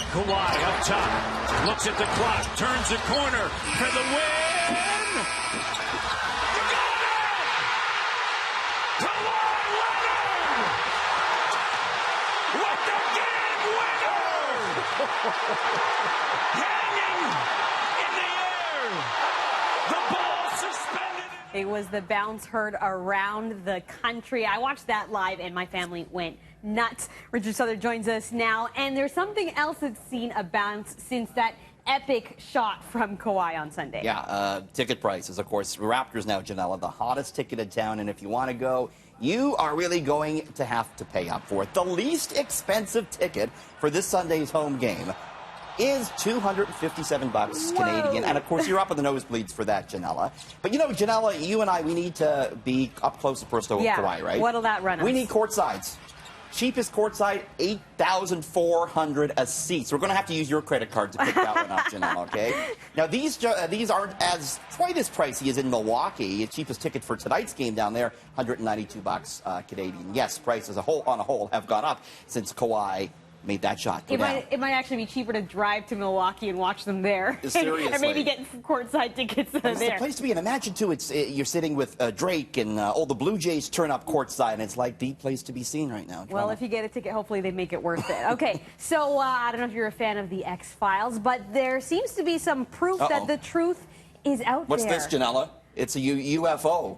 Kawhi up top, looks at the clock, turns the corner for the win. You got it! Kawhi Leonard with the game winner! Hanging in the air, the ball suspended. It was the bounce heard around the country. I watched that live and my family went nuts. Richard Southern joins us now, and there's something else that's seen a bounce since that epic shot from Kawhi on Sunday. Yeah, ticket prices, of course. Raptors now, Janella, the hottest ticket in town, and if you want to go, you are really going to have to pay up for it. The least expensive ticket for this Sunday's home game is $257 Canadian, and of course you're up in the nosebleeds for that, Janella. But you know, Janella, you and I, we need to be up close and personal with Kawhi, right? What'll that run us? We need courtsides. Cheapest courtside, $8,400 a seat. So we're going to have to use your credit card to pick that one up, Janelle, okay? Now, these aren't as quite as pricey as in Milwaukee. The cheapest ticket for tonight's game down there, $192 Canadian. Yes, prices on a whole have gone up since Kawhi made that shot. It might actually be cheaper to drive to Milwaukee and watch them there. Seriously. And maybe get courtside tickets there. It's the place to be. And imagine, too, you're sitting with Drake and all the Blue Jays turn up courtside, and it's like the place to be seen right now. Well, if you get a ticket, hopefully they make it worth it. Okay, so I don't know if you're a fan of the X-Files, but there seems to be some proof that the truth is out What's there. What's this, Janella? It's a UFO.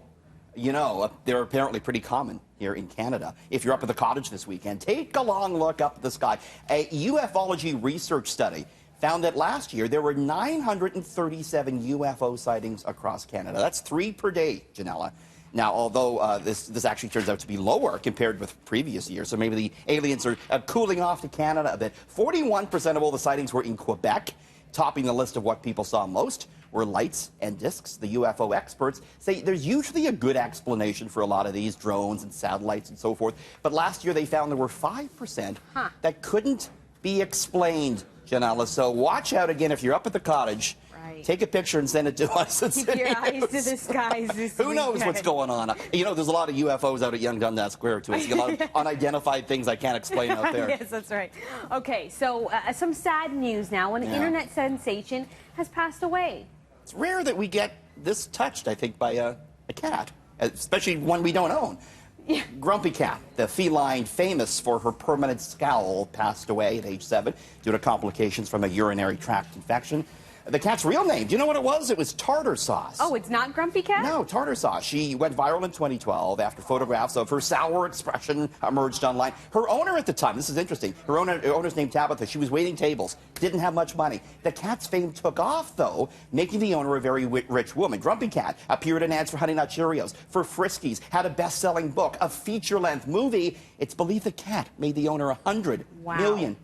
You know, they're apparently pretty common here in Canada. If you're up at the cottage this weekend, take a long look up at the sky. A ufology research study found that last year there were 937 UFO sightings across Canada. That's 3 per day, Janella. Now, although this actually turns out to be lower compared with previous years, so maybe the aliens are cooling off to Canada a bit. 41% of all the sightings were in Quebec. Topping the list of what people saw most were lights and discs. The UFO experts say there's usually a good explanation for a lot of these drones and satellites and so forth. But last year they found there were 5% that couldn't be explained, Janella. So watch out again if you're up at the cottage. Take a picture and send it to us. Keep your eyes to the skies this Who knows what's going on? You know, there's a lot of UFOs out at Yonge Dundas Square, too. I see a lot of unidentified things I can't explain out there. Yes, that's right. Okay, so some sad news now. An internet sensation has passed away. It's rare that we get this touched, I think, by a cat, especially one we don't own. Yeah. Grumpy Cat, the feline famous for her permanent scowl, passed away at age 7 due to complications from a urinary tract infection. The cat's real name, do you know what it was? It was Tardar Sauce. Oh, it's not Grumpy Cat? No, Tardar Sauce. She went viral in 2012 after photographs of her sour expression emerged online. Her owner at the time, this is interesting, her owner's name Tabitha, she was waiting tables, didn't have much money. The cat's fame took off, though, making the owner a very rich woman. Grumpy Cat appeared in ads for Honey Nut Cheerios, for Friskies, had a best-selling book, a feature-length movie. It's believed the cat made the owner $100 million.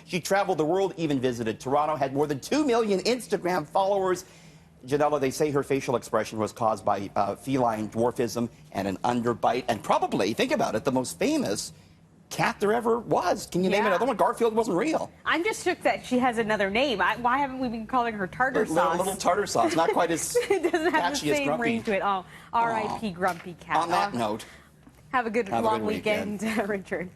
She traveled the world, even visited Toronto, had more than 2 million Instagram followers. Janella, they say her facial expression was caused by feline dwarfism and an underbite, and probably, think about it, the most famous cat there ever was. Can you name another one? Garfield wasn't real. I'm just shook that she has another name. Why haven't we been calling her Tardar Sauce? Little Tardar Sauce, not quite as it doesn't have the catchy as same Grumpy. ring to it. Oh, R.I.P. Grumpy Cat. On that note, have a good long weekend. weekend, Richard.